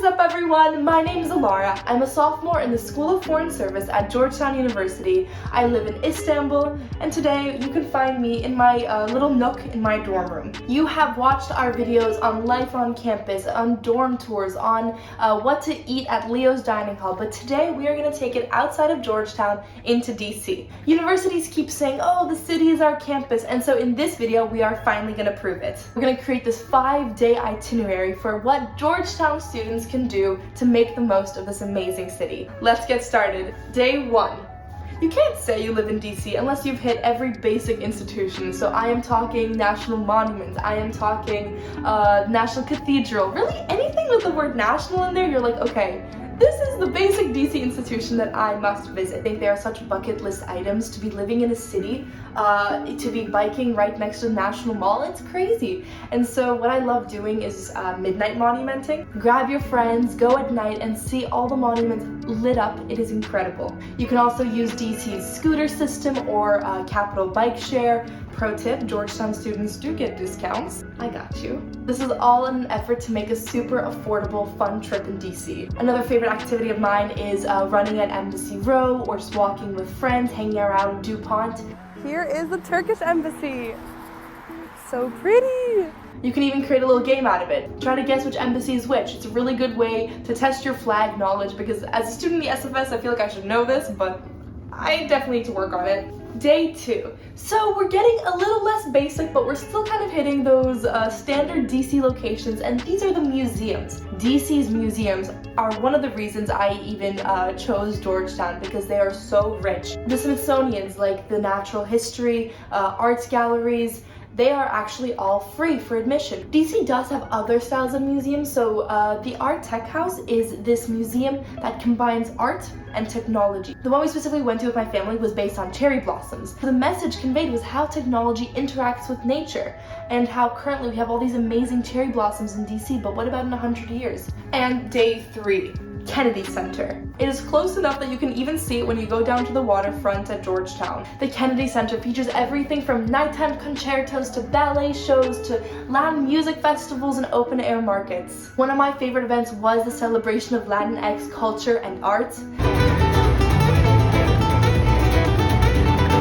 up everyone? My name is Alara. I'm a sophomore in the School of Foreign Service at Georgetown University. I live in Istanbul, and today you can find me in my little nook in my dorm room. You have watched our videos on life on campus, on dorm tours, on what to eat at Leo's dining hall, but today we are going to take it outside of Georgetown into DC. Universities keep saying, oh, the city is our campus, and so in this video we are finally going to prove it. We're going to create this 5-day itinerary for what Georgetown students can do to make the most of this amazing city. Let's get started. Day 1. You can't say you live in DC unless you've hit every basic institution. So I am talking national monuments, I am talking National Cathedral. Really anything with the word national in there, you're like, okay, this is the basic DC institution that I must visit. I think there are such bucket list items to be living in a city, to be biking right next to the National Mall. It's crazy. And so what I love doing is midnight monumenting. Grab your friends, go at night and see all the monuments lit up. It is incredible. You can also use DC's scooter system or Capital Bike Share. Pro tip, Georgetown students do get discounts. I got you. This is all in an effort to make a super affordable, fun trip in DC. Another favorite activity of mine is running at Embassy Row or just walking with friends, hanging around DuPont. Here is the Turkish embassy. So pretty. You can even create a little game out of it. Try to guess which embassy is which. It's a really good way to test your flag knowledge because as a student in the SFS, I feel like I should know this, but I definitely need to work on it. Day 2. So we're getting a little less basic, but we're still kind of hitting those standard DC locations, and these are the museums. DC's museums are one of the reasons I even chose Georgetown because they are so rich. The Smithsonian's, like the natural history, arts galleries, they are actually all free for admission. DC does have other styles of museums, so the Art Tech House is this museum that combines art and technology. The one we specifically went to with my family was based on cherry blossoms. The message conveyed was how technology interacts with nature and how currently we have all these amazing cherry blossoms in DC, but what about in 100 years? And day 3. Kennedy Center. It is close enough that you can even see it when you go down to the waterfront at Georgetown. The Kennedy Center features everything from nighttime concertos to ballet shows to Latin music festivals and open air markets. One of my favorite events was the celebration of Latinx culture and art.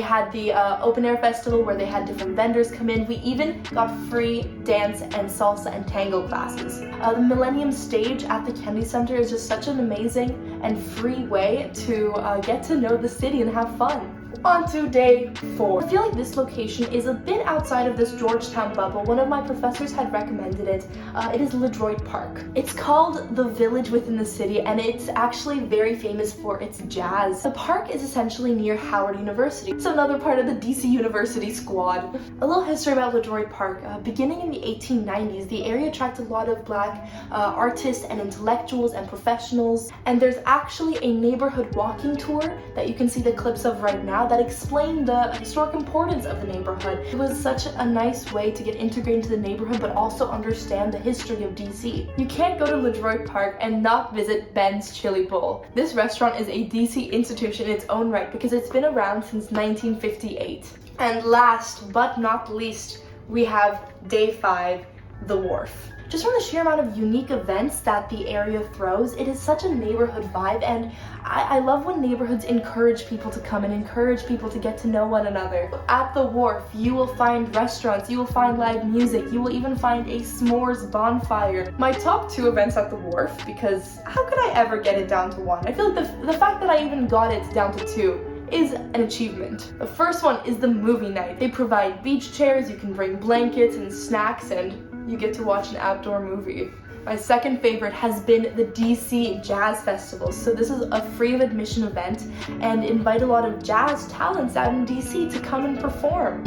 Had the open air festival where they had different vendors come in. We even got free dance and salsa and tango classes. The Millennium Stage at the Kennedy Center is just such an amazing and free way to get to know the city and have fun. On to day 4. I feel like this location is a bit outside of this Georgetown bubble. One of my professors had recommended it. It is LeDroit Park. It's called the village within the city, and it's actually very famous for its jazz. The park is essentially near Howard University. It's another part of the DC University squad. A little history about LeDroit Park. Beginning in the 1890s, the area attracted a lot of Black artists and intellectuals and professionals, and there's actually a neighborhood walking tour that you can see the clips of right now that explained the historic importance of the neighborhood. It was such a nice way to get integrated into the neighborhood but also understand the history of DC. You can't go to LeDroit Park and not visit Ben's Chili Bowl. This restaurant is a DC institution in its own right because it's been around since 1958. And last but not least, we have day 5, the Wharf. Just from the sheer amount of unique events that the area throws, it is such a neighborhood vibe, and I love when neighborhoods encourage people to come and encourage people to get to know one another. At the Wharf, you will find restaurants, you will find live music, you will even find a s'mores bonfire. My top 2 events at the Wharf, because how could I ever get it down to 1? I feel like the fact that I even got it down to 2 is an achievement. The first one is the movie night. They provide beach chairs, you can bring blankets and snacks, and you get to watch an outdoor movie. My second favorite has been the DC Jazz Festival. So this is a free of admission event and invite a lot of jazz talents out in DC to come and perform.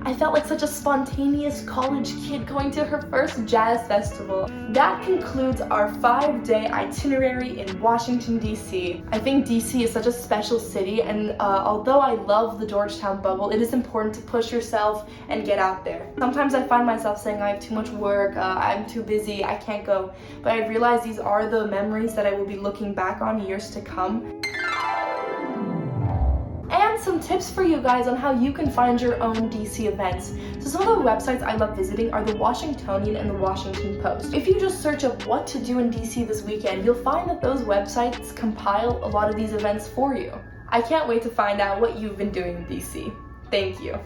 I felt like such a spontaneous college kid going to her first jazz festival. That concludes our 5-day itinerary in Washington, D.C. I think D.C. is such a special city, and although I love the Georgetown bubble, it is important to push yourself and get out there. Sometimes I find myself saying I have too much work, I'm too busy, I can't go. But I realize these are the memories that I will be looking back on years to come. And some tips for you guys on how you can find your own DC events. So some of the websites I love visiting are the Washingtonian and the Washington Post. If you just search up what to do in DC this weekend, you'll find that those websites compile a lot of these events for you. I can't wait to find out what you've been doing in DC. Thank you.